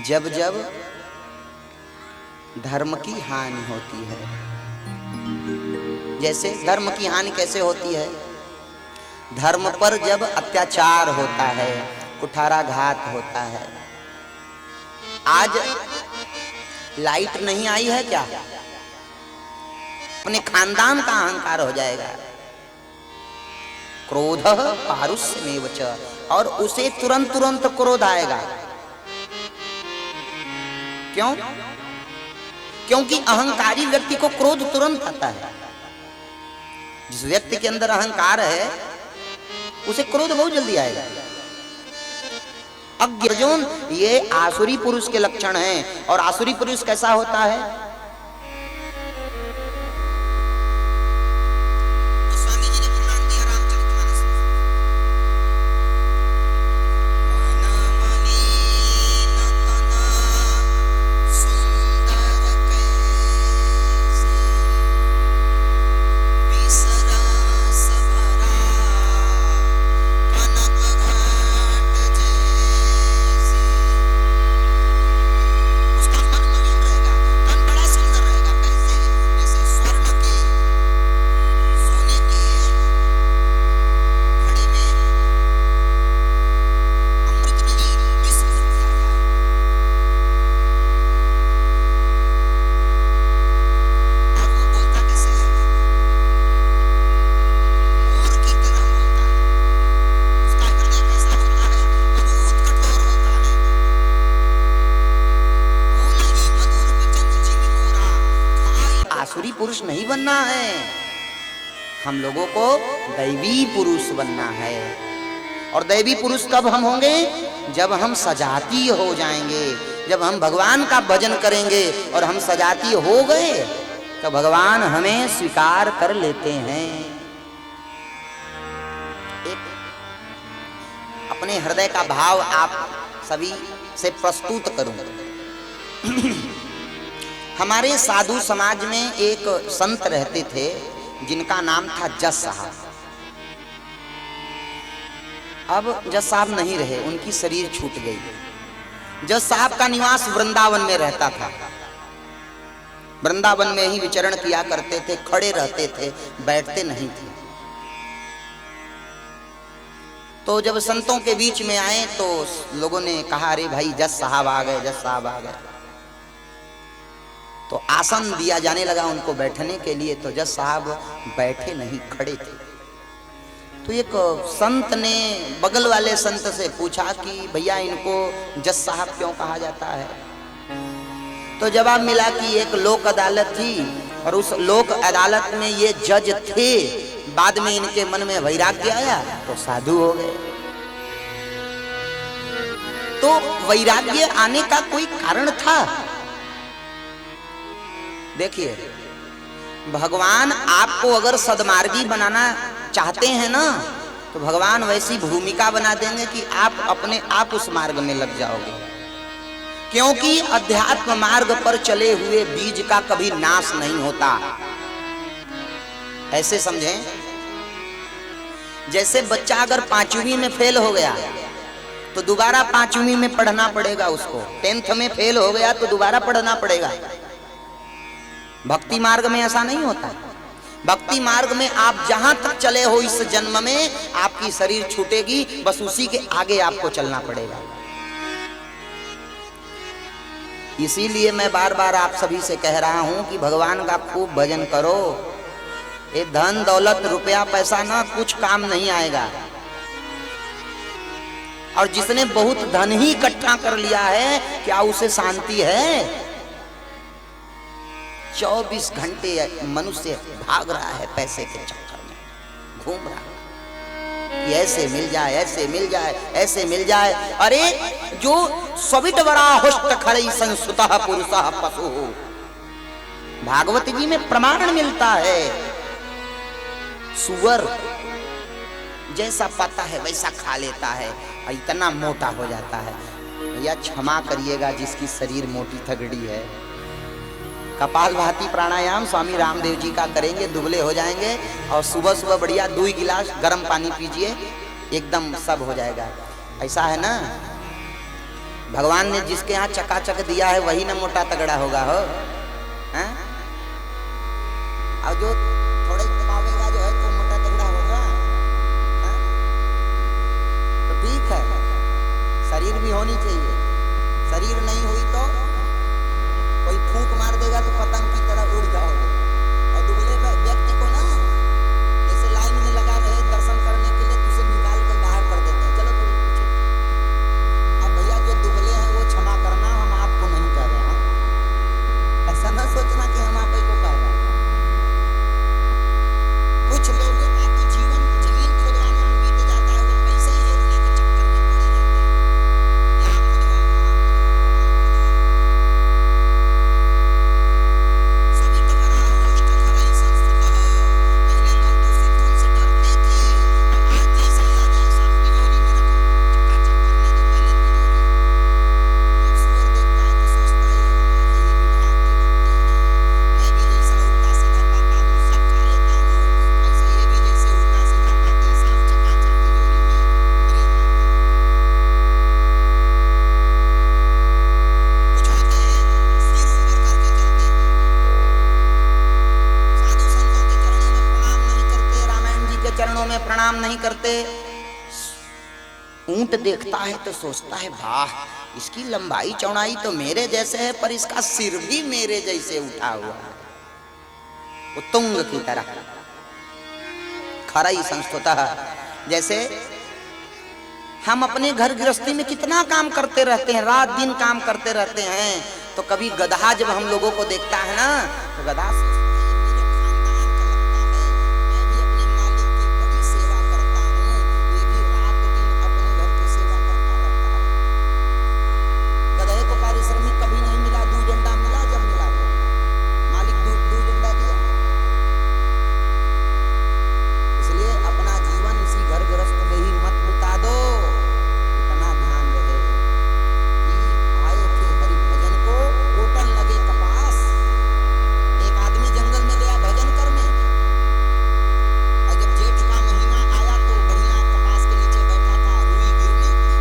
जब जब धर्म की हानि होती है, जैसे धर्म की हानि कैसे होती है? धर्म पर जब अत्याचार होता है, कुठाराघात होता है। आज लाइट नहीं आई है क्या? अपने खानदान का अहंकार हो जाएगा। क्रोध पारुष्यमेव च, और उसे तुरंत तुरंत क्रोध आएगा। क्यों? क्योंकि अहंकारी व्यक्ति को क्रोध तुरंत आता है। जिस व्यक्ति के अंदर अहंकार है उसे क्रोध बहुत जल्दी आएगा। अज्ञान, ये आसुरी पुरुष के लक्षण हैं। और आसुरी पुरुष कैसा होता है? आसुरी पुरुष नहीं बनना है, हम लोगों को दैवी पुरुष बनना है। और दैवी पुरुष कब हम होंगे? जब हम सजाती हो जाएंगे, जब हम भगवान का भजन करेंगे और हम सजाती हो गए तो भगवान हमें स्वीकार कर लेते हैं। एक अपने हृदय का भाव आप सभी से प्रस्तुत करूं। हमारे साधु समाज में एक संत रहते थे जिनका नाम था जस साहब। अब जस साहब नहीं रहे, उनकी शरीर छूट गई। जस साहब का निवास वृंदावन में रहता था। वृंदावन में ही विचरण किया करते थे, खड़े रहते थे, बैठते नहीं थे। तो जब संतों के बीच में आए तो लोगों ने कहा, अरे भाई जस साहब आ गए, जस साहब आ गए। तो आसन दिया जाने लगा उनको बैठने के लिए। तो जस साहब बैठे नहीं, खड़े थे। तो एक संत ने बगल वाले संत से पूछा कि भैया इनको जस साहब क्यों कहा जाता है? तो जवाब मिला कि एक लोक अदालत थी और उस लोक अदालत में ये जज थे। बाद में इनके मन में वैराग्य आया तो साधु हो गए। तो वैराग्य आने का कोई कारण था? देखिए, भगवान आपको अगर सद्मार्गी बनाना चाहते हैं ना, तो भगवान वैसी भूमिका बना देंगे कि आप अपने आप उस मार्ग में लग जाओगे। क्योंकि अध्यात्म मार्ग पर चले हुए बीज का कभी नाश नहीं होता। ऐसे समझें, जैसे बच्चा अगर 5वीं में फेल हो गया तो दोबारा 5वीं में पढ़ना पड़ेगा उसको। 10th में फेल हो गया तो दोबारा पढ़ना पड़ेगा। भक्ति मार्ग में ऐसा नहीं होता। भक्ति मार्ग में आप जहां तक चले हो इस जन्म में, आपकी शरीर छूटेगी, बस उसी के आगे आपको चलना पड़ेगा। इसीलिए मैं बार बार आप सभी से कह रहा हूं कि भगवान का खूब भजन करो। ये धन दौलत रुपया पैसा ना कुछ काम नहीं आएगा। और जिसने बहुत धन ही इकट्ठा कर लिया है, क्या उसे शांति है? 24 घंटे मनुष्य भाग रहा है पैसे के चक्कर में, घूम रहा है। ऐसे मिल जाए, ऐसे मिल जाए, ऐसे मिल जाए। अरे जो सविट बड़ा हुष्ट खड़ई संसुतः पुरुषः पशु, भागवत जी में प्रमाण मिलता है। सुअर जैसा पाता है वैसा खा लेता है, इतना मोटा हो जाता है। भैया क्षमा करिएगा जिसकी शरीर मोटी थगड़ी है। कपालभाति प्राणायाम स्वामी रामदेव जी का करेंगे, दुबले हो जाएंगे। और सुबह सुबह बढ़िया 2 गिलास गर्म पानी पीजिए, एकदम सब हो जाएगा। ऐसा है ना, भगवान ने जिसके यहाँ चकाचक दिया है वही ना मोटा तगड़ा होगा हो, हैं? और जो थोड़ा पावेगा जो है तो मोटा तगड़ा होगा, हैं? तो ठीक है, शरीर भी होनी चाहिए। शरीर नहीं हुई तो कोई फूंक मार देगा तो पतंग की तरह उड़ जाओगे। और दुबले व्यक्ति को ना जैसे लाइन में लगा रहे दर्शन करने के लिए, तुझे निकाल कर बाहर कर देते हैं, चलो तुम पूछो। अब भैया जो दुबले हैं वो क्षमा करना, हम आपको नहीं कह रहे हैं, ऐसा ना सोचना कि हम आप को कह रहे हैं। कुछ लोगों का तो जीवन जमीन खोदवाने में बीत जाता है, वो पैसे ही जोड़ने के चक्कर में पड़े रहते हैं। यहाँ खुदवा, सभी तो बड़ा होस्ट खरा ही संस्कृत है। पहले लोग तो सिद्धों से डरते थे, आज जैसा याद है सब तिजोरी में रखो, चकाचक करने दो पहले तिजोरी। जब सुअर देखता है तो सोचता है ये हमारे ही विभाग के लगते हैं, मैं भी जैसा उल्टा सीधा पाता हूँ सब खा लेता हूँ, ऐसे ये भी जैसे उल्टा सीधा पाते हैं सब चकाचक तिजोरी में भरे जाते हैं। कुछ होते हैं सिर ऊपर करके चलते हैं, साधु संतों के चरणों में प्रणाम नहीं करते, रामायण जी के चरणों में प्रणाम नहीं करते। ऊंट देखता है तो सोचता है वाह, इसकी लंबाई चौड़ाई तो मेरे जैसे है, पर इसका सिर भी मेरे जैसे उठा हुआ है, वो तुंग की तरह। खरा ही संस्कृतः। जैसे हम अपने घर गृहस्थी में कितना काम करते रहते हैं, रात दिन काम करते रहते हैं, तो कभी गधा जब हम लोगों को देखता है ना तो गधा सोचता है ये मेरे खानदान का लगता है, मैं भी अपने मालिक की बड़ी सेवा करता हूँ, ये भी रात दिन अपने घर की सेवा करता रहता है। गधे को पारिश्रमिक कभी नहीं मिला, दूध अंडा मिला, जब मिला तो मालिक दूध अंडा दिया। इसलिए अपना जीवन इसी घर गृहस्थ में ही मत बिता दो, इतना ध्यान रहे कि आए थे हरि भजन को ओटन लगे कपास। एक आदमी जंगल में गया भजन करने, और जब जेठ का महीना आया तो बढ़िया कपास के नीचे बैठा था, रुई गिरने की,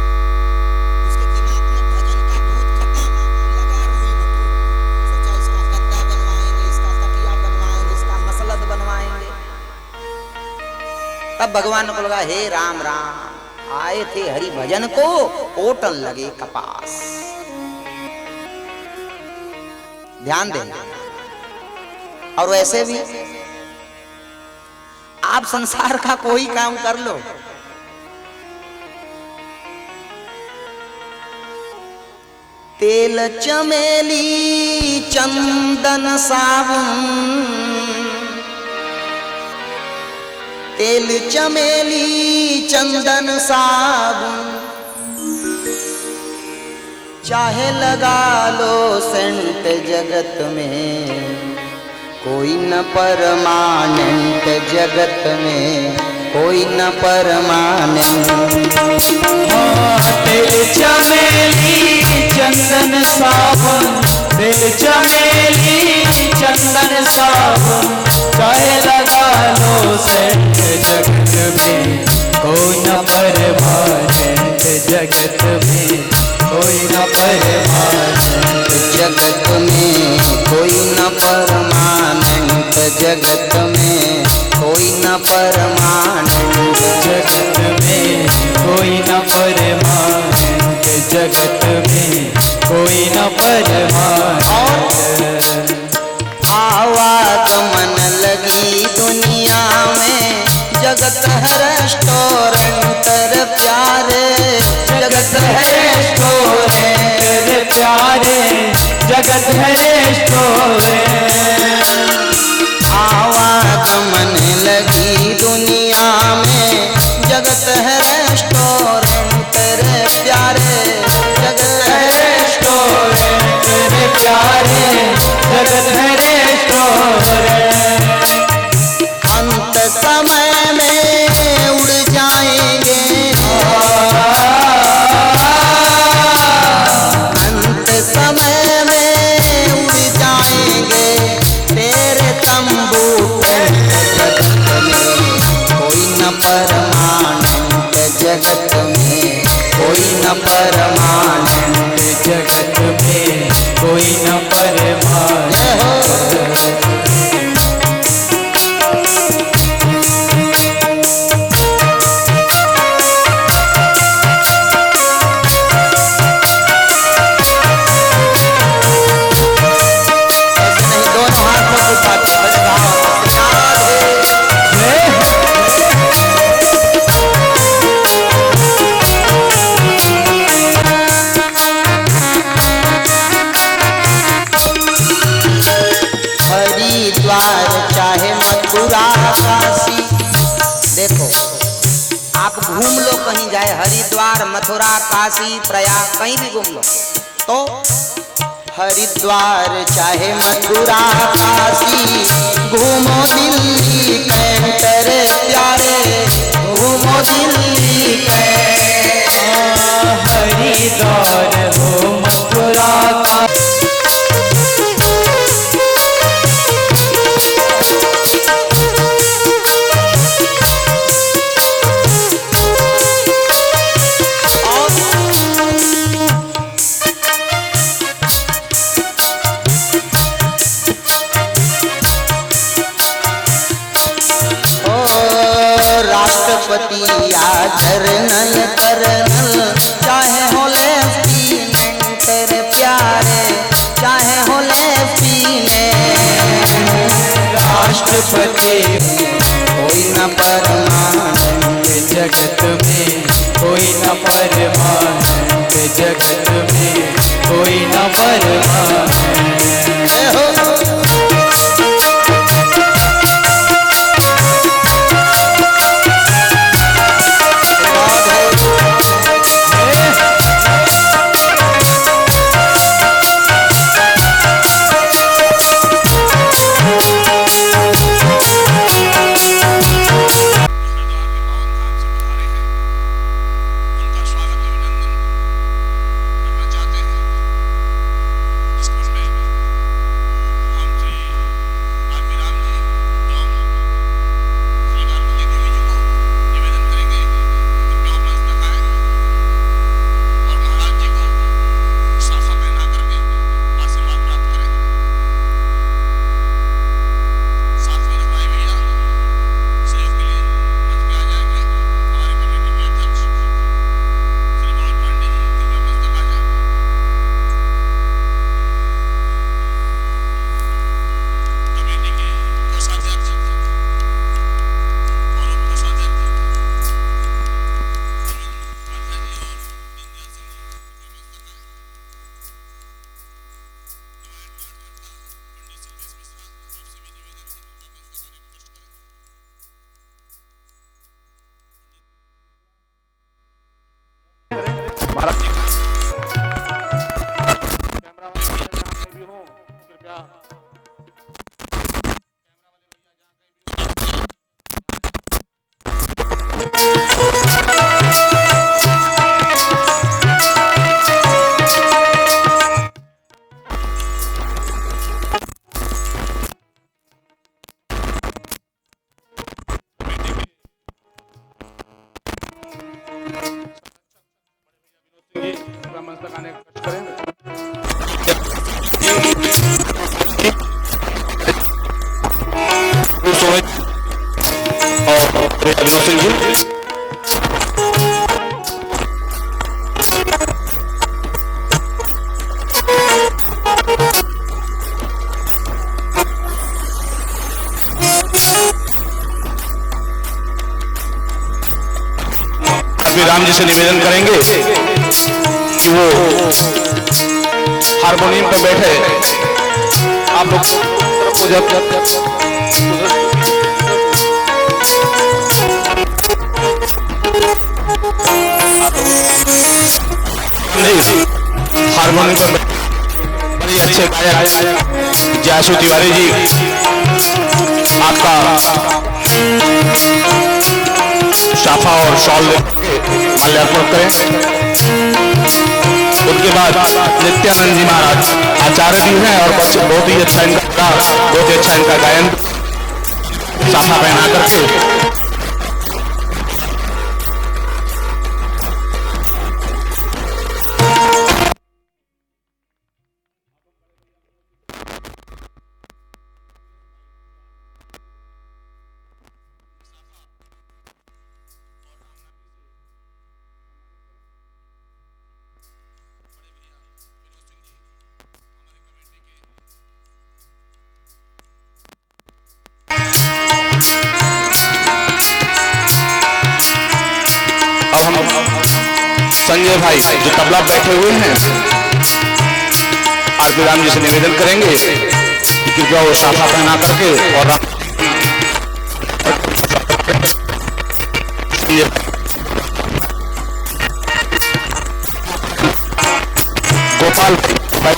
उसके दिमाग में भजन का भूत खत्म, लगा रुई बटोरने। सोचा इसका गद्दा बनवाएंगे, इसका तकिया बनवाएंगे, इसका मसलद बनवाएंगे। तब भगवान को लगा हे राम राम, आए थे हरि भजन को ओटन लगे कपास। ध्यान दें। और वैसे भी आप संसार का कोई काम कर लो, तेल चमेली चंदन साबुन, तेल चमेली चंदन साबुन, चाहे लगा लो सेंट जगत में, कोई न परमानेंट जगत में, कोई न परमानेंट। तेल चमेली चंदन साबुन, तेल चमेली चंदन साबुन, चाहे लगा लो सेंट जगत में, कोई न परमानेंट जगत में, कोई न परमानेंट जगत में, कोई न परमानेंट जगत में, कोई न परमानेंट जगत में, कोई न परमानेंट जगत में, कोई न परमानेंट। आवागमन लगी दुनिया में, जगत है रेस्टोरेंट रे प्यारे, जगत है रेस्टोरेंट रे प्यारे, जगत है रेस्टोरेंट। आवागमन लगी दुनिया में, जगत है रेस्टोरेंट रे प्यारे, जगत है रेस्टोरेंट रे प्यारे, जगत है रेस्टोरेंट। अंत समय में उड़ जाएंगे, अंत समय में उड़ जाएंगे, तेरे तंबू जगत में, कोई न परमानेंट जगत में, कोई न परमानेंट हरिद्वार, मथुरा, काशी, प्रयाग कहीं भी घूम लो। तो हरिद्वार चाहे मथुरा काशी, घूमो दिल्ली कैंटर प्यारे, घूमो दिल्ली हरिद्वार हो मथुरा का राष्ट्रपति या जर्नल कर्नल, चाहे हो लेफ्टिनेंट तेरे प्यारे, चाहे हो लेफ्टिनेंट। राष्ट्रपति कोई न परमानंद जगत में, कोई न परमानंद जगत में, कोई न परमानंद। राम जी से निवेदन करेंगे कि वो हारमोनियम पर बैठे। आप लोग हारमोनियम पर बड़े अच्छे गायक जासू तिवारी जी आपका शाफा और शॉल माल्यार्पण करें। उनके बाद नित्यानंद जी महाराज आचार्य भी हैं और बहुत ही अच्छा इनका बहुत ही अच्छा इनका गायन शाफा पहना करके संजय भाई जो तबला बैठे हुए हैं आरपी राम जी से निवेदन करेंगे कि कृपया वो शाखा पहना करके और विशाल भाई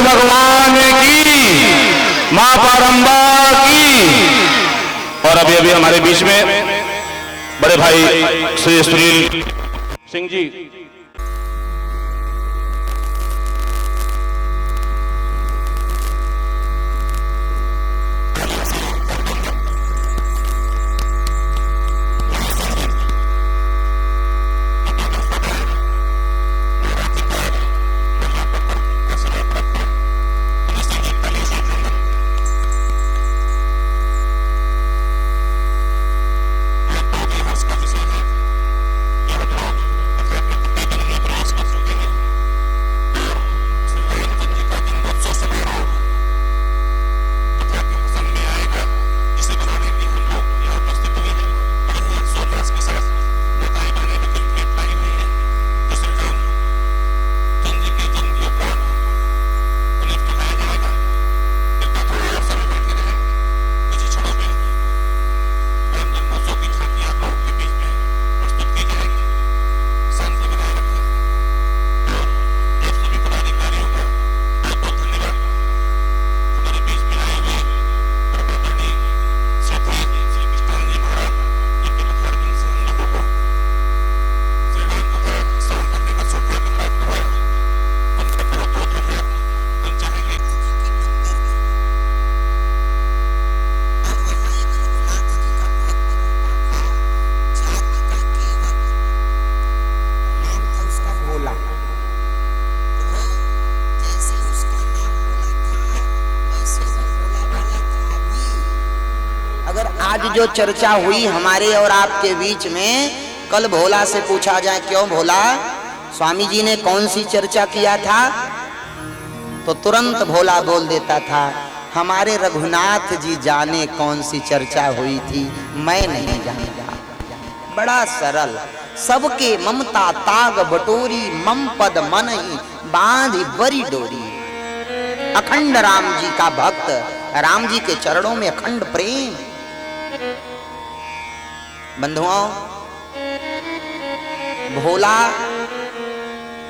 भगवान की, मां पारंबा की। और अभी अभी हमारे बीच में बड़े भाई श्री सुनील सिंह जी आज जो चर्चा हुई हमारे और आपके बीच में, कल भोला से पूछा जाए क्यों भोला स्वामी जी ने कौन सी चर्चा किया था, तो तुरंत भोला बोल देता था हमारे रघुनाथ जी जाने कौन सी चर्चा हुई थी, मैं नहीं जानता। बड़ा सरल, सबके ममता ताग बटोरी, मम पद मन ही बांधी बरी डोरी। अखंड राम जी का भक्त, राम जी के चरणों में अखंड प्रेम। बंधुओं, भोला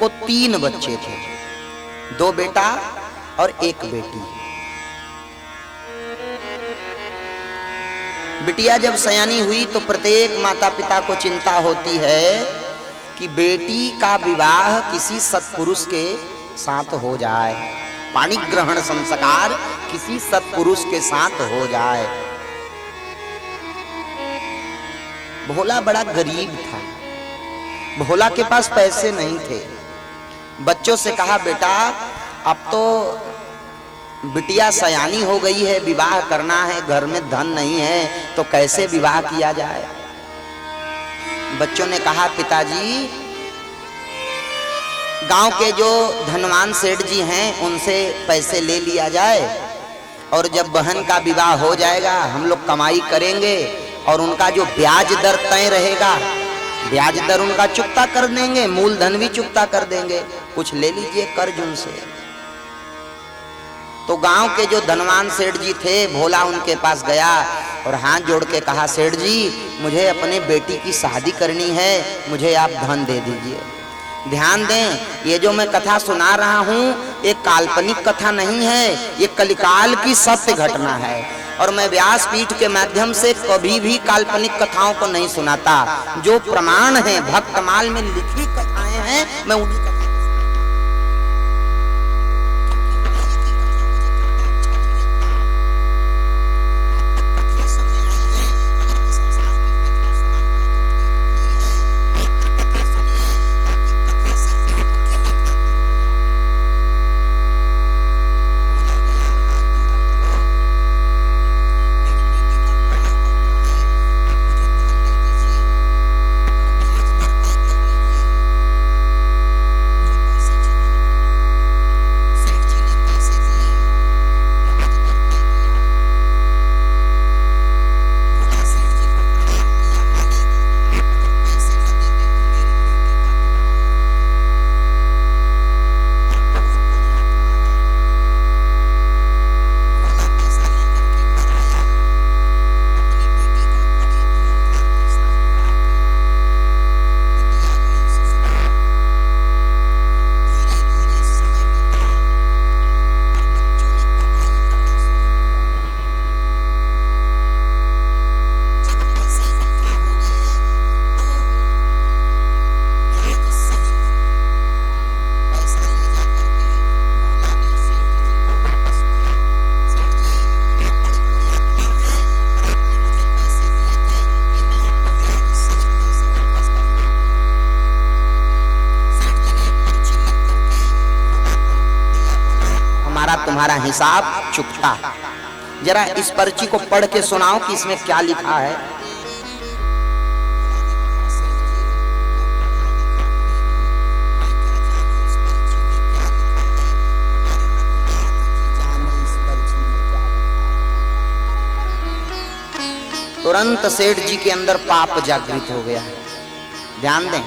को 3 बच्चे थे, 2 बेटा और 1 बेटी। बिटिया जब सयानी हुई तो प्रत्येक माता पिता को चिंता होती है कि बेटी का विवाह किसी सत्पुरुष के साथ हो जाए, पाणी ग्रहण संस्कार किसी सत्पुरुष के साथ हो जाए। भोला बड़ा गरीब था, भोला के पास पैसे नहीं थे। बच्चों से कहा बेटा अब तो बिटिया सयानी हो गई है, विवाह करना है, घर में धन नहीं है, तो कैसे विवाह किया जाए। बच्चों ने कहा पिताजी गांव के जो धनवान सेठ जी हैं उनसे पैसे ले लिया जाए और जब बहन का विवाह हो जाएगा हम लोग कमाई करेंगे और उनका जो ब्याज दर तय रहेगा, ब्याज दर उनका चुकता कर देंगे, मूलधन भी चुकता कर देंगे, कुछ ले लीजिए कर्ज उनसे। तो गांव के जो धनवान सेठ जी थे, भोला उनके पास गया और हाथ जोड़ के कहा सेठ जी मुझे अपने बेटी की शादी करनी है, मुझे आप धन दे दीजिए। ध्यान दें, ये जो मैं कथा सुना रहा हूँ एक काल्पनिक कथा नहीं है, ये कलिकाल की सत्य घटना है और मैं व्यासपीठ के माध्यम से कभी भी काल्पनिक कथाओं को नहीं सुनाता। जो प्रमाण है भक्तमाल में लिखी कथाएं हैं, मैं उन्हीं हमारा तुम्हारा हिसाब चुकता है। जरा इस पर्ची को पढ़ के सुनाओ कि इसमें क्या लिखा है। तुरंत सेठ जी के अंदर पाप जागृत हो गया। ध्यान दें,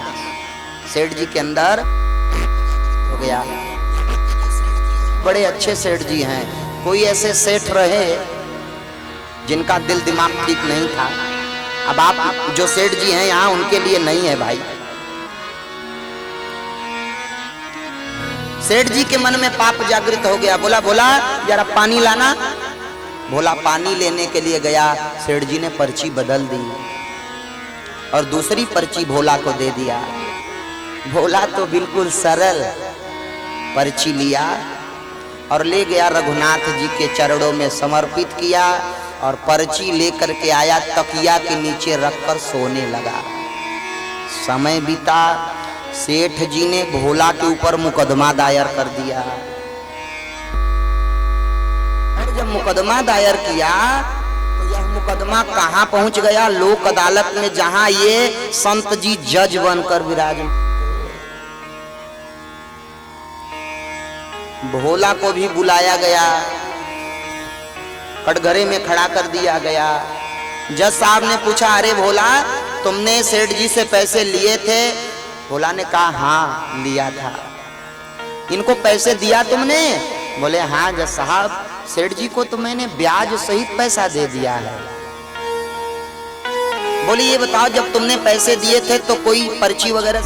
सेठ जी के अंदर हो गया। बड़े अच्छे सेठ जी हैं। कोई ऐसे सेठ रहे जिनका दिल दिमाग ठीक नहीं था। अब आप जो सेठ जी हैं यहाँ, उनके लिए नहीं है भाई। सेठ जी के मन में पाप जागृत हो गया। बोला बोला जरा पानी लाना। भोला पानी लेने के लिए गया। सेठ जी ने पर्ची बदल दी और दूसरी पर्ची भोला को दे दिया। भोला तो बिल्कुल सरल पर्ची लिया और ले गया, रघुनाथ जी के चरणों में समर्पित किया और पर्ची लेकर के आया, तकिया के नीचे रखकर सोने लगा। समय बीता, सेठ जी ने भोला के ऊपर मुकदमा दायर कर दिया। जब मुकदमा दायर किया तो यह मुकदमा कहां पहुंच गया? लोक अदालत में, जहां ये संत जी जज बनकर विराजमान। भोला को भी बुलाया गया, कटघरे में खड़ा कर दिया गया। जज साहब ने पूछा, अरे भोला, तुमने सेठ जी से पैसे लिए थे? भोला ने कहा, हाँ लिया था। इनको पैसे दिया तुमने? बोले, हाँ जज साहब, सेठ जी को तो मैंने ब्याज सहित पैसा दे दिया है। बोले, ये बताओ, जब तुमने पैसे दिए थे तो कोई पर्ची वगैरह?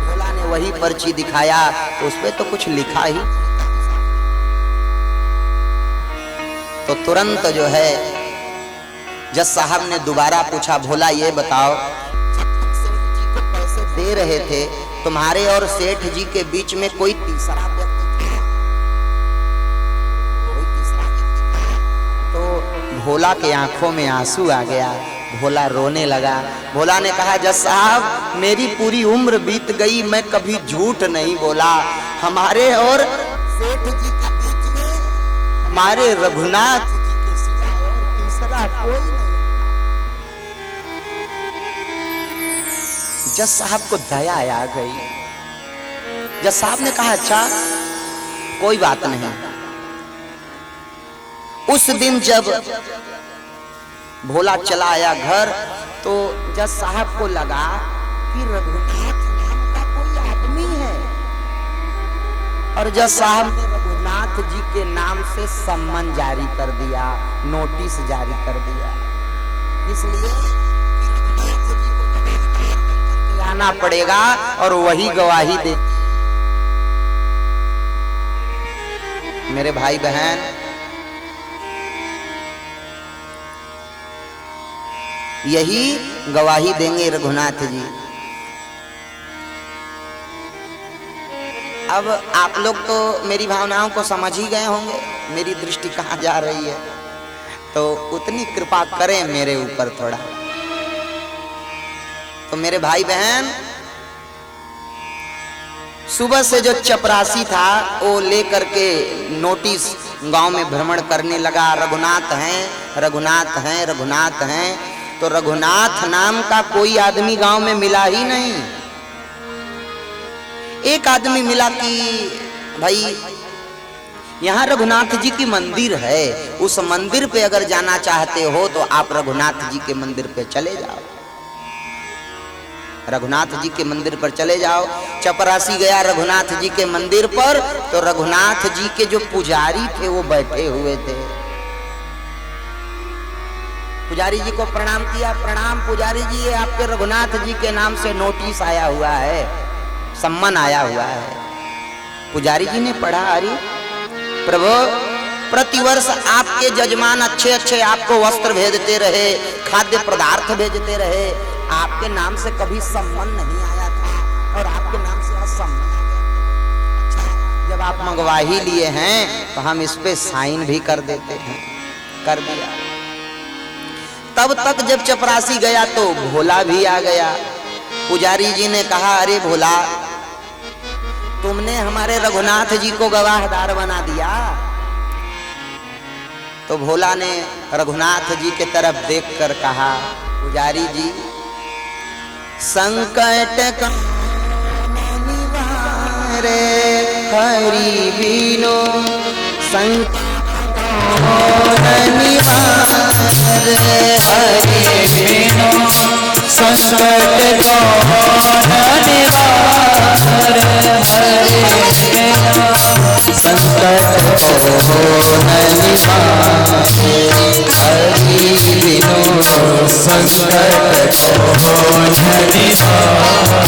भोला ने वही पर्ची दिखाया तो उस पे तो कुछ लिखा ही। तो तुरंत जो है जज साहब ने दोबारा पूछा, भोला ये बताओ, सेठ जी को पैसे दे रहे थे, तुम्हारे और सेठ जी के बीच में कोई तीसरा व्यक्ति? भोला के आंखों में आंसू आ गया। भोला रोने लगा। भोला ने कहा, जज साहब, मेरी पूरी उम्र बीत गई, मैं कभी झूठ नहीं बोला। हमारे और सेठ जी के बीच में हमारे रघुनाथ जी के सिवा और तीसरा कोई नहीं। जज साहब को दया आ गई। जज साहब ने कहा, अच्छा कोई बात नहीं। उस दिन जब भोला चला आया घर तो जज साहब को लगा कि रघुनाथ नाम का कोई आदमी है, और जज साहब ने रघुनाथ जी के नाम से सम्मन जारी कर दिया, नोटिस जारी कर दिया। इसलिए रघुनाथ जी को आना पड़ेगा और वही गवाही दे। मेरे भाई बहन, यही गवाही देंगे रघुनाथ जी। अब आप लोग तो मेरी भावनाओं को समझ ही गए होंगे, मेरी दृष्टि कहाँ जा रही है, तो उतनी कृपा करें मेरे ऊपर थोड़ा। तो मेरे भाई बहन, सुबह से जो चपरासी था वो लेकर के नोटिस गांव में भ्रमण करने लगा, रघुनाथ हैं, रघुनाथ हैं, रघुनाथ हैं। तो रघुनाथ नाम का कोई आदमी गांव में मिला ही नहीं। एक आदमी मिला कि भाई यहाँ रघुनाथ जी की मंदिर है, उस मंदिर पे अगर जाना चाहते हो तो आप रघुनाथ जी के मंदिर पे चले जाओ, रघुनाथ जी के मंदिर पर चले जाओ। चपरासी गया रघुनाथ जी के मंदिर पर, तो रघुनाथ जी के जो पुजारी थे वो बैठे हुए थे। पुजारी जी को प्रणाम किया। प्रणाम पुजारी जी, ये आपके रघुनाथ जी के नाम से नोटिस आया हुआ है, सम्मन आया हुआ है। पुजारी जी ने पढ़ा, अरे प्रभु, प्रतिवर्ष आपके जजमान अच्छे अच्छे आपको वस्त्र भेजते रहे, खाद्य पदार्थ भेजते रहे, आपके नाम से कभी सम्मन नहीं आया था और आपके नाम से आज सम्मन आ गया। जब आप मंगवा ही लिए हैं तो हम इस पे साइन भी कर देते हैं। कर दिया। तब तक जब चपरासी गया तो भोला भी आ गया। पुजारी जी ने कहा, अरे भोला, तुमने हमारे रघुनाथ जी को गवाहदार बना दिया। तो भोला ने रघुनाथ जी के तरफ देखकर कहा, पुजारी जी, संकट निवारे हरि बिनु संकट निवारे हरि बिनु संकट कौन निवार, हरि बिनु संकट कौन निवार, हरि बिनु संकट कौन निवार,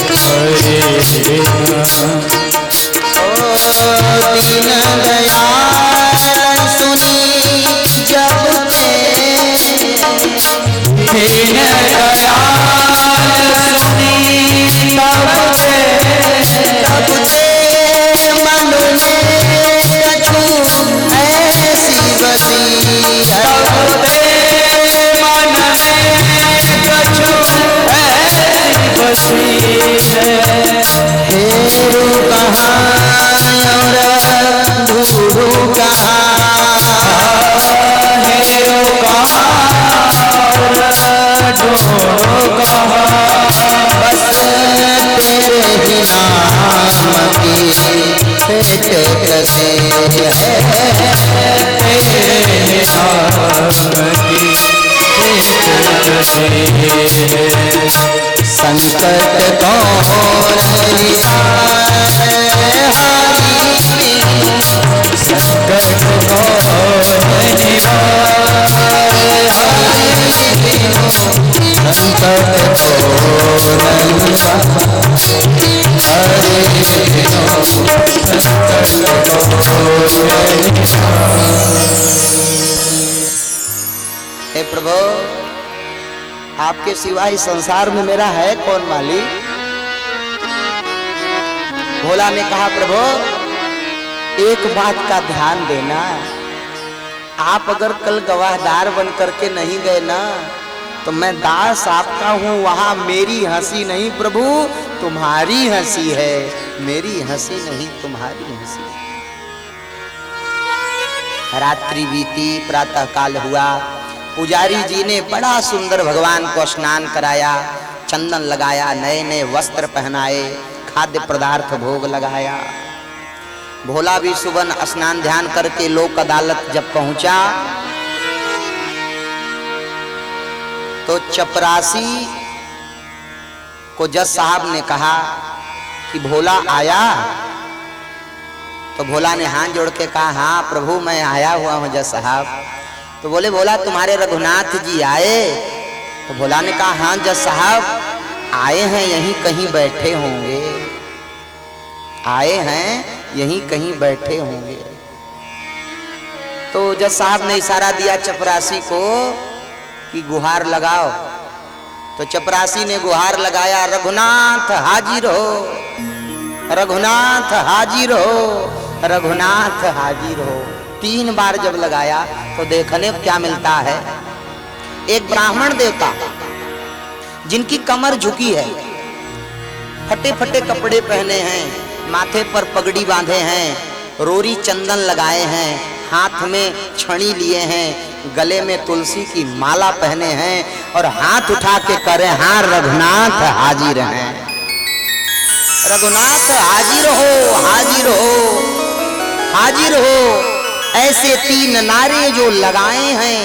हरि बिनु। दीन दयाल सुनी जब दीन दयाल सुनी तब से मन में कछु ऐसी बसी, तब से मन में कछु ऐसी बसी है। हेरु कहाँ और गुरु कहाँ, हेरो कहाँ ढूंढो कहाँ, बस तेरे ही नाम की भेंट कसे है, तेरे नाम की भेंट कसे है। संकट कौन निवारे हरि बिनु संकट कौन निवारे, हरि बिनु संकट कौन निवारे, हरि बिनु संकट कौन निवारे। हे प्रभु, आपके सिवा इस संसार में मेरा है कौन मालिक? भोला ने कहा, प्रभु एक बात का ध्यान देना, आप अगर कल गवाहदार बन करके नहीं गए ना, तो मैं दास आपका हूं, वहां मेरी हंसी नहीं प्रभु, तुम्हारी हंसी है, मेरी हंसी नहीं तुम्हारी हंसी। रात्रि बीती, प्रातः काल हुआ, पुजारी जी ने बड़ा सुंदर भगवान को स्नान कराया, चंदन लगाया, नए नए वस्त्र पहनाए, खाद्य पदार्थ भोग लगाया। भोला भी सुबह स्नान ध्यान करके लोक अदालत जब पहुंचा, तो चपरासी को जज साहब ने कहा कि भोला आया? तो भोला ने हाथ जोड़ के कहा, हाँ प्रभु मैं आया हुआ हूं जज साहब। तो बोले, भोला तुम्हारे रघुनाथ जी आए? तो भोला ने कहा, हाँ जज साहब आए हैं, यहीं कहीं बैठे होंगे, आए हैं यहीं कहीं बैठे होंगे। तो जज साहब ने इशारा दिया चपरासी को कि गुहार लगाओ। तो चपरासी ने गुहार लगाया, रघुनाथ हाजिर हो, रघुनाथ हाजिर हो, रघुनाथ हाजिर हो। 3 बार जब लगाया तो देखने क्या मिलता है, एक ब्राह्मण देवता जिनकी कमर झुकी है, फटे फटे कपड़े पहने हैं, माथे पर पगड़ी बांधे हैं, रोरी चंदन लगाए हैं, हाथ में छड़ी लिए हैं, गले में तुलसी की माला पहने हैं और हाथ उठा के करे, हाँ रघुनाथ हाजिर हैं, रघुनाथ हाजिर हो, हाजिर हो, हाजिर हो। ऐसे 3 नारे जो लगाए हैं,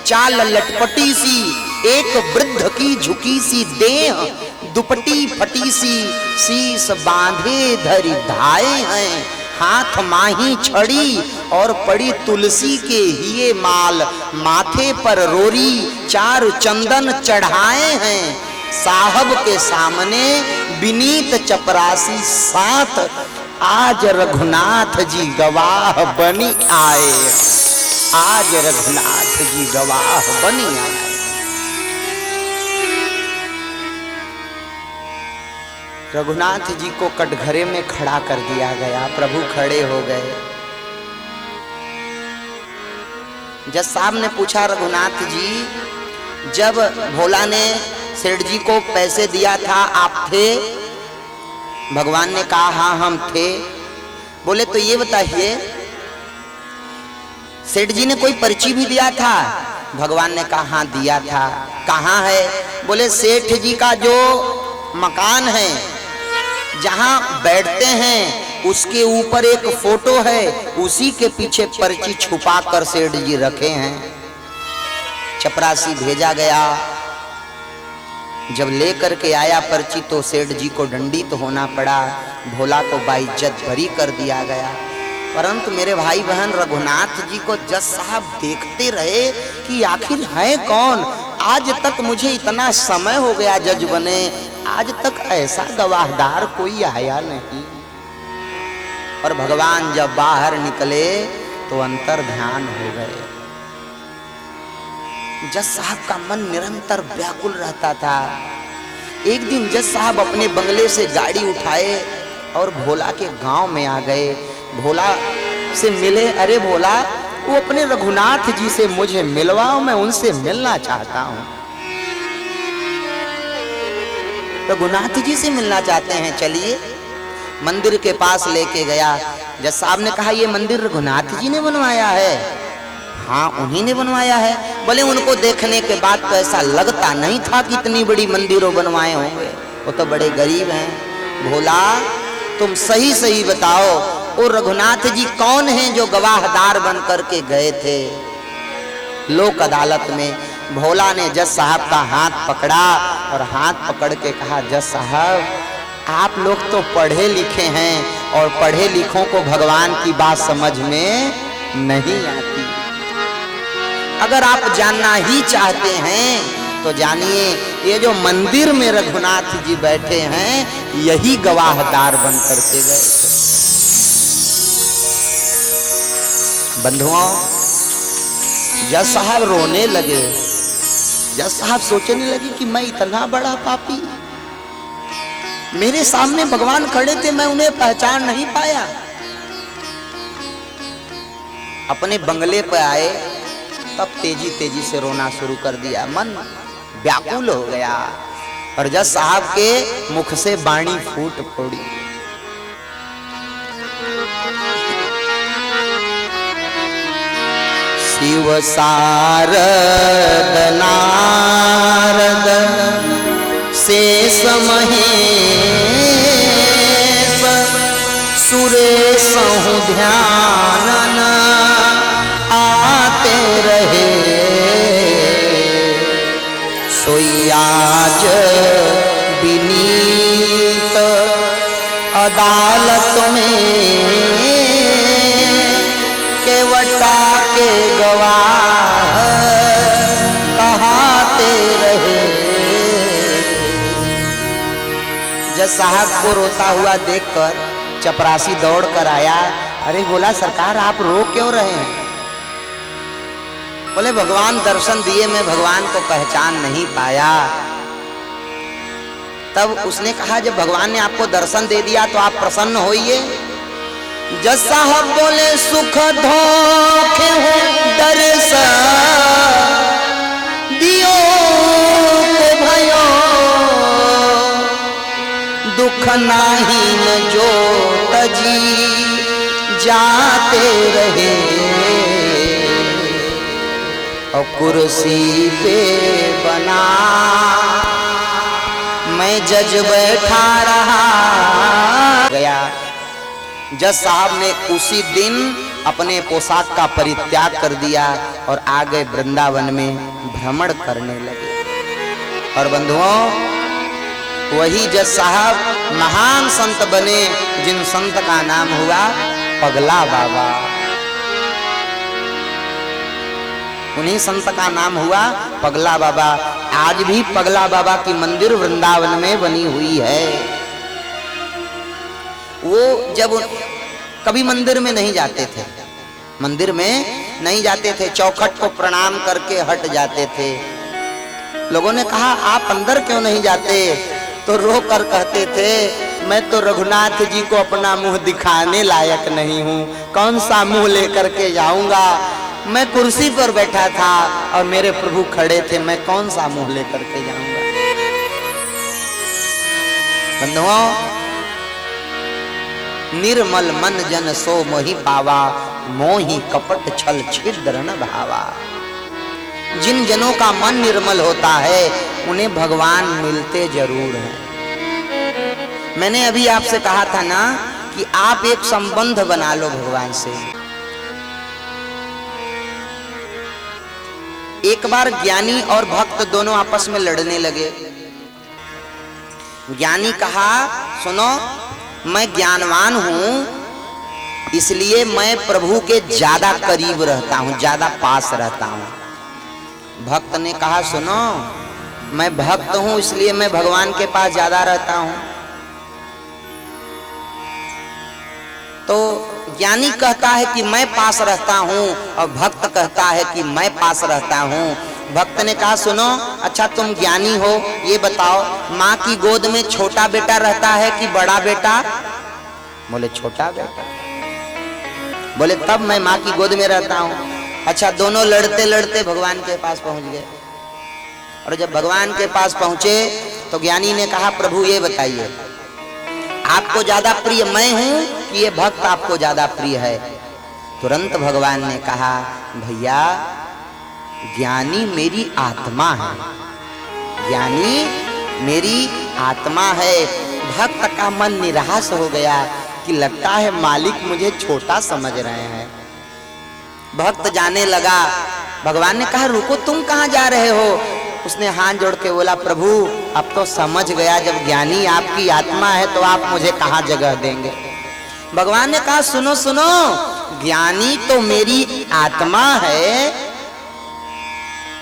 चाल लटपटी सी, एक वृद्ध की झुकी सी देह, दुपट्टी फटी सी, शीस बांधे धरि धाए हैं, हाथ माही छड़ी और पड़ी तुलसी के हिये माल, माथे पर रोरी 4 चंदन चढ़ाए हैं। साहब के सामने विनीत चपरासी 7, आज रघुनाथ जी गवाह बनी आए, आज रघुनाथ जी गवाह बनी आए। रघुनाथ जी को कटघरे में खड़ा कर दिया गया, प्रभु खड़े हो गए। जज साहब ने पूछा, रघुनाथ जी जब भोला ने सेठ जी को पैसे दिया था आप थे? भगवान ने कहा हाँ हम थे। बोले तो ये बताइए सेठ जी ने कोई पर्ची भी दिया था? भगवान ने कहा हाँ दिया था। कहाँ है? बोले सेठ जी का जो मकान है जहां बैठते हैं उसके ऊपर एक फोटो है, उसी के पीछे पर्ची छुपा कर सेठ जी रखे हैं। चपरासी भेजा गया, जब लेकर के आया पर्ची तो सेठ जी को दंडित होना पड़ा, भोला को बाइज्जत भरी कर दिया गया। परंतु मेरे भाई बहन रघुनाथ जी को जज साहब देखते रहे कि आखिर है कौन। आज तक मुझे इतना समय हो गया जज बने, आज तक ऐसा गवाहदार कोई आया नहीं। और भगवान जब बाहर निकले तो अंतर ध्यान हो गए। जज साहब का मन निरंतर व्याकुल रहता था। एक दिन जज साहब अपने बंगले से गाड़ी उठाए और भोला के गांव में आ गए। भोला से मिले। अरे भोला, वो अपने रघुनाथ जी से मुझे मिलवाओ, मैं उनसे मिलना चाहता हूं। रघुनाथ जी से मिलना चाहते हैं, चलिए। मंदिर के पास लेके गया। जज साहब ने कहा ये मंदिर रघुनाथ जी ने बनवाया है? हाँ उन्हीं ने बनवाया है। बोले उनको देखने के बाद तो ऐसा लगता नहीं था कि इतनी बड़ी मंदिरों बनवाए होंगे, वो तो बड़े गरीब हैं। भोला तुम सही सही बताओ, वो रघुनाथ जी कौन हैं जो गवाहदार बन करके गए थे लोक अदालत में? भोला ने जज साहब का हाथ पकड़ा और हाथ पकड़ के कहा जज साहब आप लोग तो पढ़े लिखे हैं और पढ़े लिखों को भगवान की बात समझ में नहीं आती। अगर आप जानना ही चाहते हैं तो जानिए, ये जो मंदिर में रघुनाथ जी बैठे हैं यही गवाहदार बन करके गए। बंधुओं, जज साहब रोने लगे। जज साहब सोचने लगे कि मैं इतना बड़ा पापी, मेरे सामने भगवान खड़े थे, मैं उन्हें पहचान नहीं पाया। अपने बंगले पर आए, तब तेजी तेजी से रोना शुरू कर दिया। मन व्याकुल हो गया और जज साहब के मुख से वाणी फूट पड़ी। शिव सारद नारद शेष महेश सुरेश ध्यानन आते रहे, सोई आज विनीत अदालत में केवटा के गवाह कहाते रहे। जज साहब को रोता हुआ देखकर चपरासी दौड़ कर आया। अरे बोला सरकार आप रो क्यों रहे हैं? बोले भगवान दर्शन दिए, मैं भगवान को पहचान नहीं पाया। तब उसने कहा जब भगवान ने आपको दर्शन दे दिया तो आप प्रसन्न होइए। जज साहब बोले सुख धोखे हो दर्शन दियो को भयो, दुख नाही न जो तजी जाते रहे, और कुर्सी पे बना मैं जज बैठा रहा गया। जज साहब ने उसी दिन अपने पोशाक का परित्याग कर दिया और आ गए वृंदावन में भ्रमण करने लगे। और बंधुओं, वही जज साहब महान संत बने जिन संत का नाम हुआ पगला बाबा। उन्हीं संत का नाम हुआ पगला बाबा। आज भी पगला बाबा की मंदिर वृंदावन में बनी हुई है। वो जब कभी मंदिर में नहीं जाते थे, मंदिर में नहीं जाते थे, चौखट को प्रणाम करके हट जाते थे। लोगों ने कहा आप अंदर क्यों नहीं जाते? तो रो कर कहते थे मैं तो रघुनाथ जी को अपना मुंह दिखाने लायक नहीं हूँ, कौन सा मुंह लेकर के जाऊंगा? मैं कुर्सी पर बैठा था और मेरे प्रभु खड़े थे, मैं कौन सा मुंह लेकर के जाऊंगा? बंधुओं, निर्मल मन जन सो मोहि पावा, मोहि कपट छल छिद्र न भावा। जिन जनों का मन निर्मल होता है उन्हें भगवान मिलते जरूर हैं। मैंने अभी आपसे कहा था ना कि आप एक संबंध बना लो भगवान से। एक बार ज्ञानी और भक्त दोनों आपस में लड़ने लगे। ज्ञानी कहा, सुनो, मैं ज्ञानवान हूं, इसलिए मैं प्रभु के ज्यादा करीब रहता हूं, ज्यादा पास रहता हूं। भक्त ने कहा, सुनो, मैं भक्त हूं, इसलिए मैं भगवान के पास ज्यादा रहता हूं। तो ज्ञानी कहता है कि मैं पास रहता हूं और भक्त कहता है कि मैं पास रहता हूं। भक्त ने कहा, सुनो, अच्छा तुम ज्ञानी हो, ये बताओ, माँ की गोद में छोटा बेटा रहता है कि बड़ा बेटा? बोले छोटा बेटा। बोले तब मैं माँ की गोद में रहता हूं। अच्छा, दोनों लड़ते लड़ते भगवान के पास पहुंच गए। और जब भगवान के पास पहुंचे तो ज्ञानी ने कहा, प्रभु ये बताइए, आपको ज्यादा प्रिय मैं हूं कि ये भक्त आपको ज्यादा प्रिय है? तुरंत भगवान ने कहा, भैया, ज्ञानी मेरी आत्मा है, ज्ञानी मेरी आत्मा है। भक्त का मन निराश हो गया कि लगता है मालिक मुझे छोटा समझ रहे हैं। भक्त जाने लगा। भगवान ने कहा, रुको, तुम कहां जा रहे हो? उसने हाथ जोड़ के बोला, प्रभु अब तो समझ गया, जब ज्ञानी आपकी आत्मा है तो आप मुझे कहां जगह देंगे? भगवान ने कहा, सुनो सुनो, ज्ञानी तो मेरी आत्मा है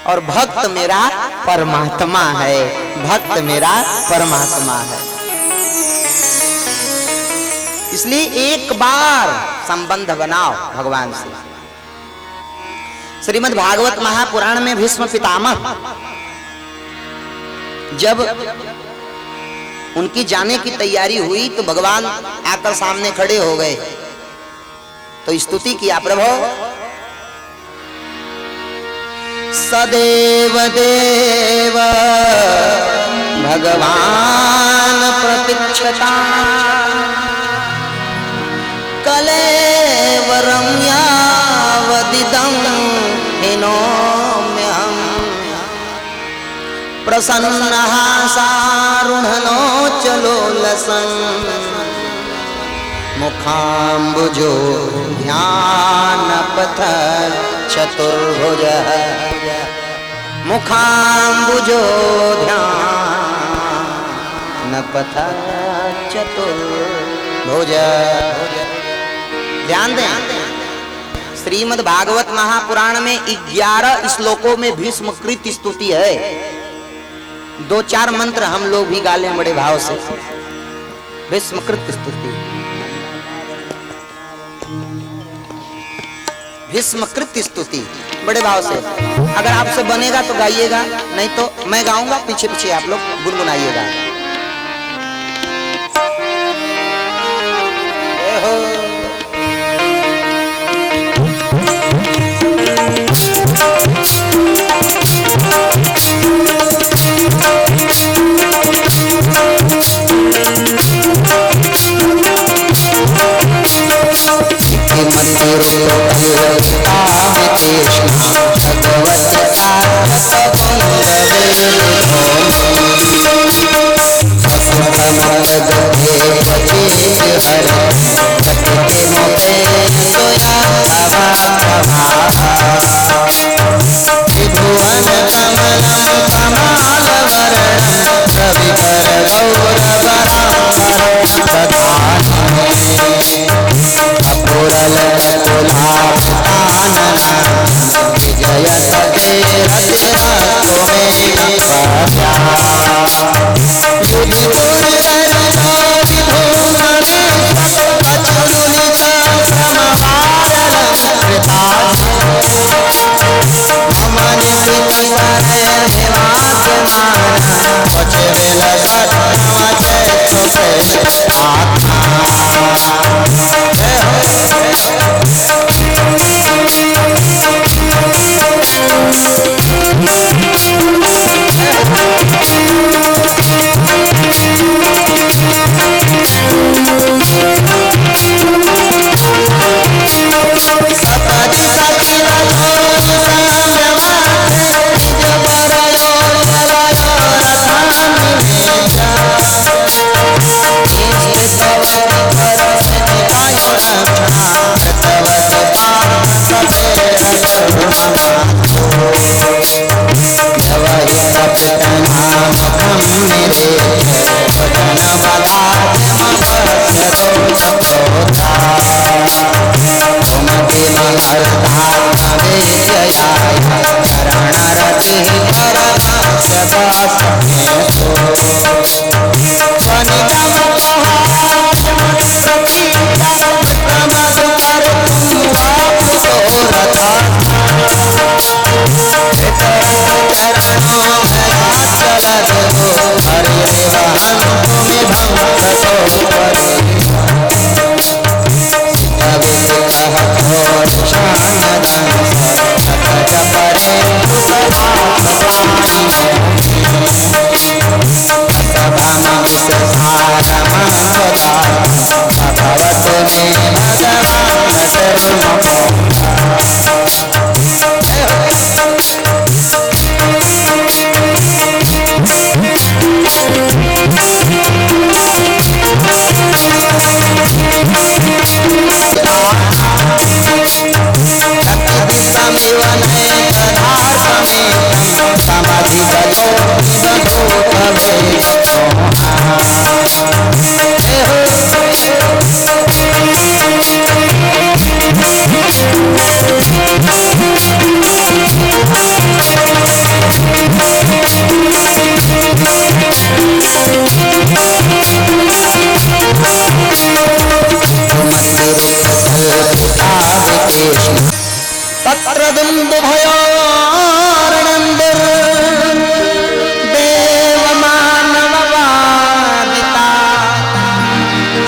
और भक्त मेरा परमात्मा है, भक्त मेरा परमात्मा है। इसलिए एक बार संबंध बनाओ भगवान से। श्रीमद् भागवत महापुराण में भीष्म पितामह जब उनकी जाने की तैयारी हुई तो भगवान आकर सामने खड़े हो गए तो स्तुति किया, प्रभु सदैव देव भगवान प्रतीक्षता कलेवरं यावदिदं हिनोम्यहम् प्रसन्नः सारुणलोचलोलसन् मुखाम्बुजो ध्यानपथः चतुर्भुजः मुखाम्बुजो ध्यानपथः चतुर्भुजः। ध्यान दें, श्रीमद् भागवत महापुराण में 11 श्लोकों में भीष्मकृत स्तुति है। 2-4 मंत्र हम लोग भी गा लें बड़े भाव से। भीष्मकृत स्तुति, भीष्मकृत स्तुति बड़े भाव से। अगर आपसे बनेगा तो गाइएगा, नहीं तो मैं गाऊंगा, पीछे पीछे आप लोग गुनगुनाइएगा।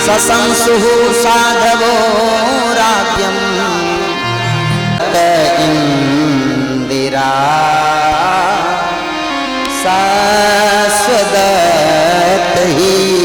सशंसुः साधवो राज्यम् इंदिरा शाश्वत ही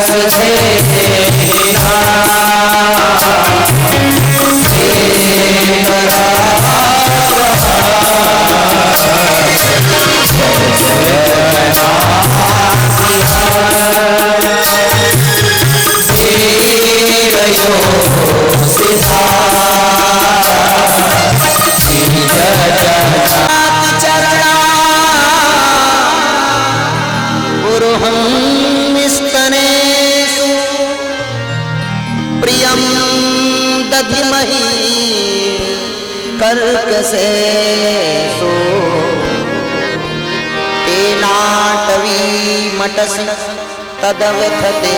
सुझे धीमहि कर्क से सो तेनाटवी मटसि तदव्यथते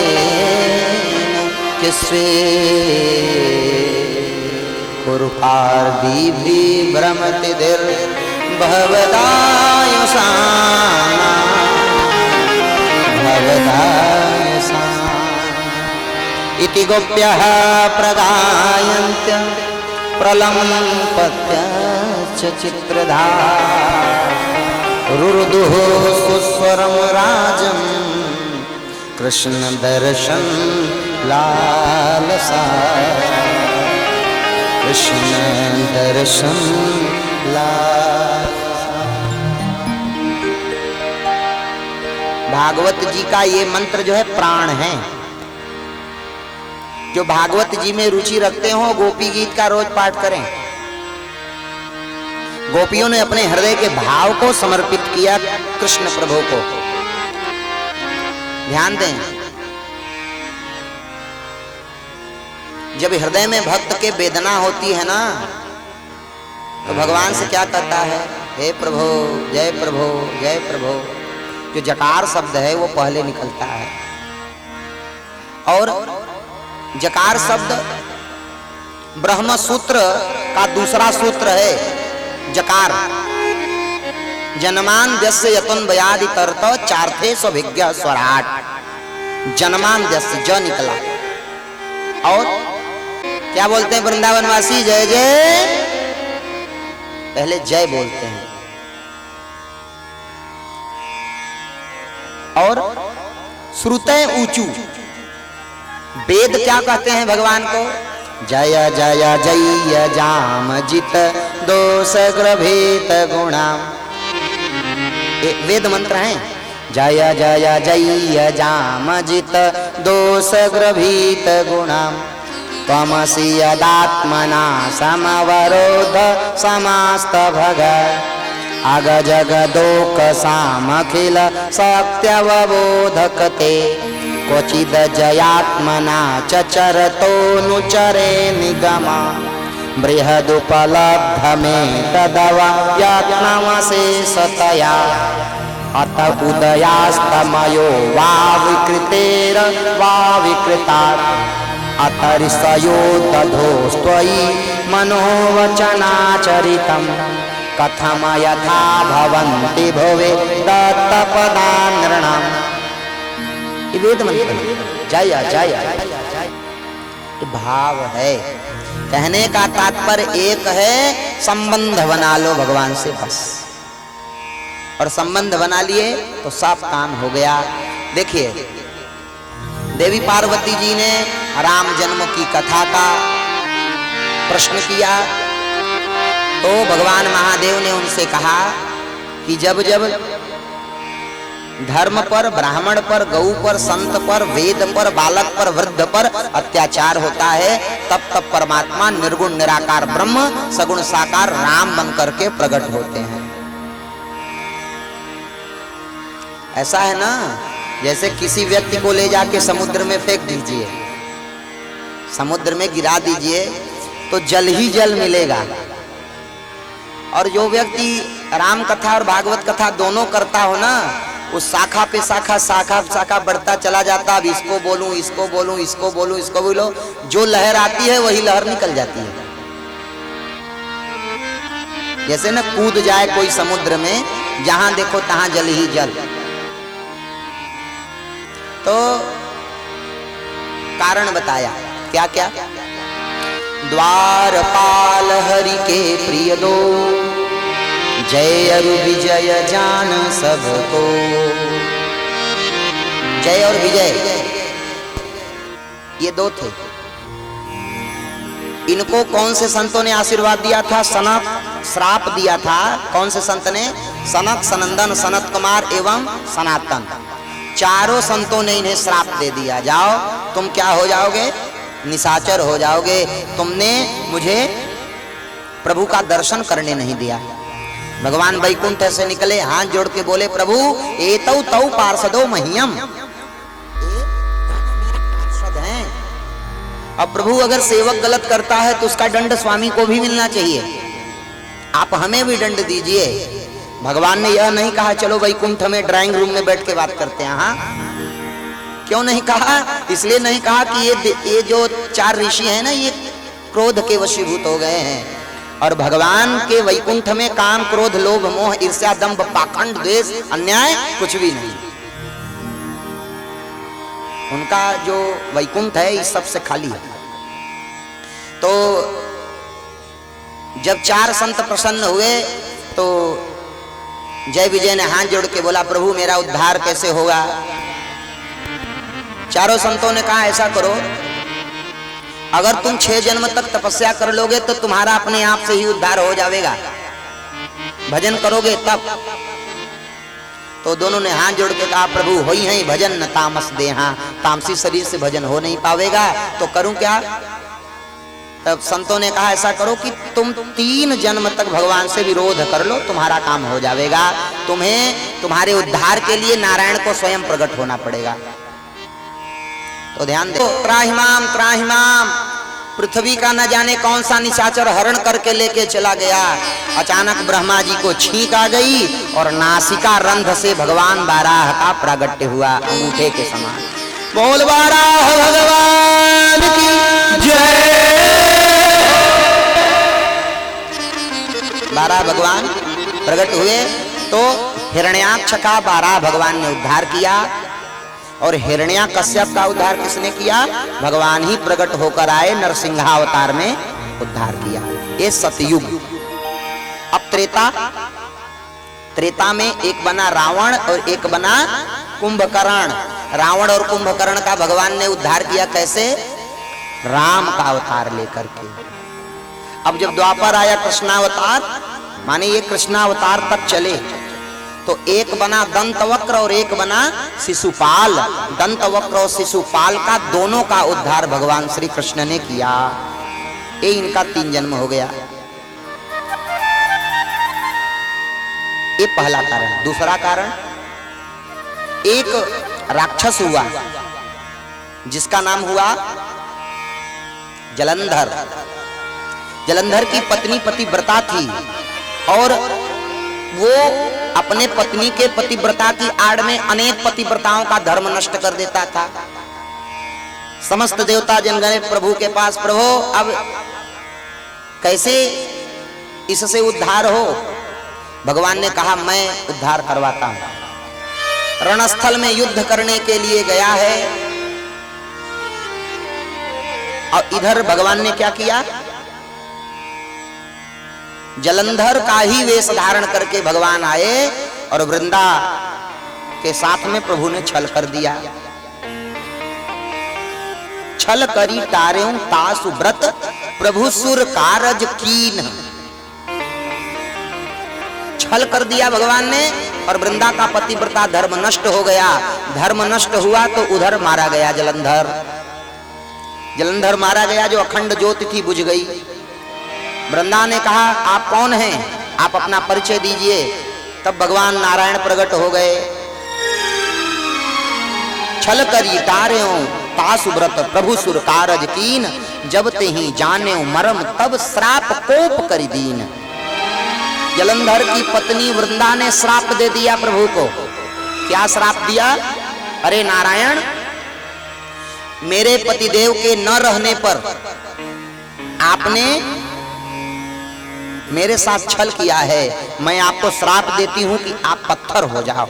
किस्वे कुरुपार्दीभि भ्रमति दिर भवदायुषाना भवदायुषाना इति गोप्यः प्रगायन्त्य प्रलम्पत्य चित्रधा रुरुदुः सुस्वरं राजं कृष्ण दर्शन लालसा कृष्ण दर्शन लालसा। भागवत जी का ये मंत्र जो है प्राण है। जो भागवत जी में रुचि रखते हो गोपी गीत का रोज पाठ करें। गोपियों ने अपने हृदय के भाव को समर्पित किया कृष्ण प्रभु को। ध्यान दें, जब हृदय में भक्त के वेदना होती है ना तो भगवान से क्या कहता है, हे प्रभु जय प्रभु जय प्रभु। जो जकार शब्द है वो पहले निकलता है और जकार शब्द ब्रह्म सूत्र का दूसरा सूत्र है जकार। जन्मान व्यस्य यतन बयादि तरत चार्थे स्वभिज्ञ स्वराट। जन्मान व्यस्य ज निकला। और क्या बोलते हैं वृंदावनवासी, जय जय, पहले जय बोलते हैं। और श्रुते ऊंचू, वेद क्या कहते हैं भगवान को, जय जय जय जाम जित दोष ग्रभेत गुणाम। वेद मंत्र हैं, जय जय जय जाम जित दोष ग्रभीत गुणाम त्वमसि यदात्मना समवरोध समास्त भग अग जगदोक सामखिल सत्यवबोधकते क्वचिद जयात्मना चरतोनुचरे निगमा बृहदुपलब्ध में तदवयत्नमशेषतया अत उदयास्तमयो वा विकृतेर वा विकृतात् अतरिषयो दधोस्त्वयि मनोवचनाचरितं कथम यथा भवन्ति भुवि दत्तपदा नृणाम्। वेद मंत्र जय जय भाव है। कहने का तात्पर्य एक है, संबंध बना लो भगवान से बस। और संबंध बना लिए तो सब काम हो गया। देखिए देवी पार्वती जी ने राम जन्म की कथा का प्रश्न किया तो भगवान महादेव ने उनसे कहा कि जब जब धर्म पर, ब्राह्मण पर, गऊ पर, संत पर, वेद पर, बालक पर, वृद्ध पर अत्याचार होता है तब तब परमात्मा निर्गुण निराकार ब्रह्म सगुण साकार राम बनकर के प्रकट होते हैं। ऐसा है ना, जैसे किसी व्यक्ति को ले जाके समुद्र में फेंक दीजिए, समुद्र में गिरा दीजिए तो जल ही जल मिलेगा। और जो व्यक्ति राम कथा और भागवत कथा दोनों करता हो ना, उस शाखा पे शाखा शाखा शाखा बढ़ता चला जाता। अब इसको बोलूं इसको बोलूं इसको बोलूं इसको बोलो, जो लहर आती है वही लहर निकल जाती है। जैसे ना कूद जाए कोई समुद्र में, जहां देखो तहां जल ही जल। तो कारण बताया क्या क्या, द्वारपाल हरि के प्रिय दो जय अरु विजय जान सबको। जय और विजय ये दो थे। इनको कौन से संतों ने आशीर्वाद दिया था? सनक श्राप दिया था। कौन से संत ने? सनक, सनंदन, सनत कुमार एवं सनातन। चारों संतों ने इन्हें श्राप दे दिया, जाओ तुम क्या हो जाओगे? निशाचर हो जाओगे। तुमने मुझे प्रभु का दर्शन करने नहीं दिया। भगवान वैकुंठ से निकले, हाथ जोड़ के बोले, प्रभु एतौ तौ पार्षदो मह्यम, हैं और प्रभु अगर सेवक गलत करता है तो उसका दंड स्वामी को भी मिलना चाहिए। आप हमें भी दंड दीजिए। भगवान ने यह नहीं कहा चलो वैकुंठ में ड्राइंग रूम में बैठ के बात करते हैं। हाँ, क्यों नहीं कहा? इसलिए नहीं कहा कि ये जो 4 ऋषि हैं ना, ये क्रोध के वशीभूत हो गए हैं। और भगवान के वैकुंठ में काम, क्रोध, लोभ, मोह, ईर्ष्या, दंभ, पाखंड, द्वेष, अन्याय कुछ भी नहीं। उनका जो वैकुंठ है इस सब से खाली है। तो जब 4 संत प्रसन्न हुए तो जय विजय ने हाथ जोड़ के बोला प्रभु मेरा उद्धार कैसे होगा? चारों संतों ने कहा ऐसा करो, अगर तुम 6 जन्म तक तपस्या कर लोगे तो तुम्हारा अपने आप से ही उद्धार हो जाएगा, भजन करोगे तब। तो दोनों ने हाथ जोड़ के कहा प्रभु हो ही है भजन न तामस देहा, तामसी शरीर से भजन हो नहीं पावेगा, तो करूं क्या? तब संतों ने कहा ऐसा करो कि तुम 3 जन्म तक भगवान से विरोध कर लो, तुम्हारा काम हो जाएगा। तुम्हें तुम्हारे उद्धार के लिए नारायण को स्वयं प्रकट होना पड़ेगा। तो ध्यान दो, त्राहिमाम त्राहिमाम, पृथ्वी का न जाने कौन सा निशाचर हरण करके लेके चला गया। अचानक ब्रह्मा जी को छींक आ गई और नासिका रंध्र से भगवान बाराह का प्रागट्य हुआ अंगूठे के समान। बोल बाराह भगवान की जय। बाराह भगवान प्रकट हुए तो हिरण्याक्ष का बाराह भगवान ने उद्धार किया। और हिरण्याकश्यप का उद्धार किसने किया? भगवान ही प्रकट होकर आए, नरसिंहावतार में उद्धार किया। ये सतयुग। अब त्रेता में एक बना रावण और एक बना कुंभकर्ण। रावण और कुंभकर्ण का भगवान ने उद्धार किया कैसे? राम का अवतार लेकर के। अब जब द्वापर आया कृष्णावतार, माने ये कृष्णावतार तक चले, तो एक बना दंतवक्र और एक बना शिशुपाल। दंतवक्र और शिशुपाल का दोनों का उद्धार भगवान श्री कृष्ण ने किया। ये इनका 3 जन्म हो गया। ये पहला कारण। दूसरा कारण, एक राक्षस हुआ जिसका नाम हुआ जलंधर। जलंधर की पत्नी पतिव्रता थी और वो अपने पत्नी के पतिव्रता की आड़ में अनेक पतिव्रताओं का धर्म नष्ट कर देता था। समस्त देवता जन गए प्रभु के पास, प्रभु अब कैसे इससे उद्धार हो? भगवान ने कहा मैं उद्धार करवाता हूं। रणस्थल में युद्ध करने के लिए गया है और इधर भगवान ने क्या किया? जलंधर का ही वेश धारण करके भगवान आए और वृंदा के साथ में प्रभु ने छल कर दिया। छल करी तारेऊ तासु व्रत, प्रभु सुर कारज कीन। छल कर दिया भगवान ने और वृंदा का पतिव्रता धर्म नष्ट हो गया। धर्म नष्ट हुआ तो उधर मारा गया जलंधर। जलंधर मारा गया, जो अखंड ज्योति थी बुझ गई। वृंदा ने कहा आप कौन हैं? आप अपना परिचय दीजिए। तब भगवान नारायण प्रकट हो गए। छल करी तारेऊ तासु व्रत, प्रभु सुर कारज कीन। जब ते ही जाने मरम, तब श्राप कोप करी दीन। जलंधर की पत्नी वृंदा ने श्राप दे दिया प्रभु को। क्या श्राप दिया? अरे नारायण, मेरे पतिदेव के न रहने पर आपने मेरे साथ छल किया है। मैं आपको श्राप देती हूं कि आप पत्थर हो जाओ।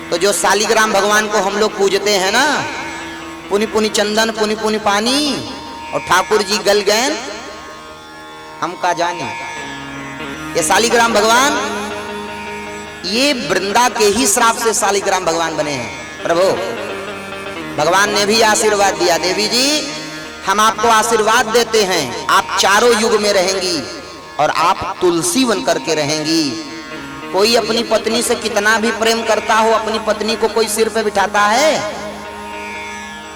तो जो शालिग्राम भगवान को हम लोग पूजते हैं ना, पुनि पुनि चंदन पुनि पुनि पानी, और ठाकुर जी गल गए हम का जानी। ये शालिग्राम भगवान, ये वृंदा के ही श्राप से शालिग्राम भगवान बने हैं। प्रभु भगवान ने भी आशीर्वाद दिया, देवी जी हम आपको आशीर्वाद देते हैं, आप चारों युग में रहेंगी और आप तुलसी बन करके रहेंगी। कोई अपनी पत्नी से कितना भी प्रेम करता हो, अपनी पत्नी को कोई सिर पे बिठाता है?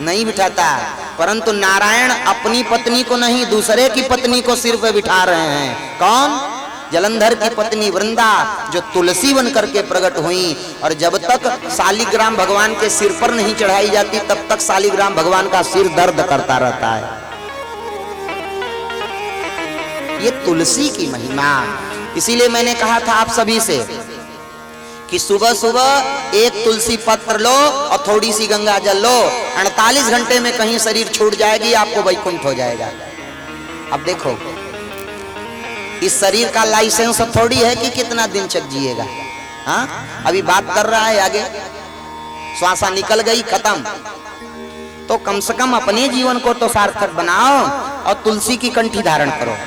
नहीं बिठाता। परंतु नारायण अपनी पत्नी को नहीं, दूसरे की पत्नी को सिर पे बिठा रहे हैं। कौन? जलंधर की पत्नी वृंदा जो तुलसी बन करके प्रकट हुई, और जब तक शालिग्राम भगवान के सिर पर नहीं चढ़ाई जाती तब तक शालिग्राम भगवान का सिर दर्द करता रहता है। ये तुलसी की महिमा। इसीलिए मैंने कहा था आप सभी से कि सुबह सुबह एक तुलसी पत्र लो और थोड़ी सी गंगा जल लो, 48 घंटे में कहीं शरीर छूट जाएगी, आपको वैकुंठ हो जाएगा। अब देखो, इस शरीर का लाइसेंस थोड़ी है कि कितना दिन तक जिएगा। हाँ, अभी बात कर रहा है, आगे श्वासा निकल गई, खत्म। तो कम से कम अपने जीवन को तो सार्थक बनाओ और तुलसी की कंठी धारण करो।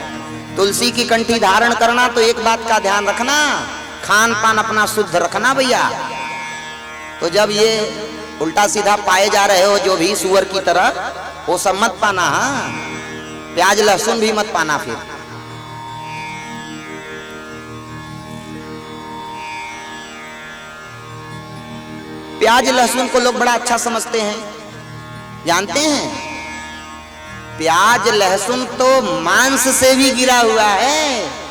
तुलसी की कंठी धारण करना तो एक बात का ध्यान रखना, खान पान अपना शुद्ध रखना भैया। तो जब ये उल्टा सीधा पाए जा रहे हो जो भी सुअर की तरह, वो सब मत पाना। हाँ, प्याज लहसुन भी मत पाना। फिर प्याज लहसुन को लोग बड़ा अच्छा समझते हैं, जानते हैं प्याज लहसुन तो मांस से भी गिरा हुआ है।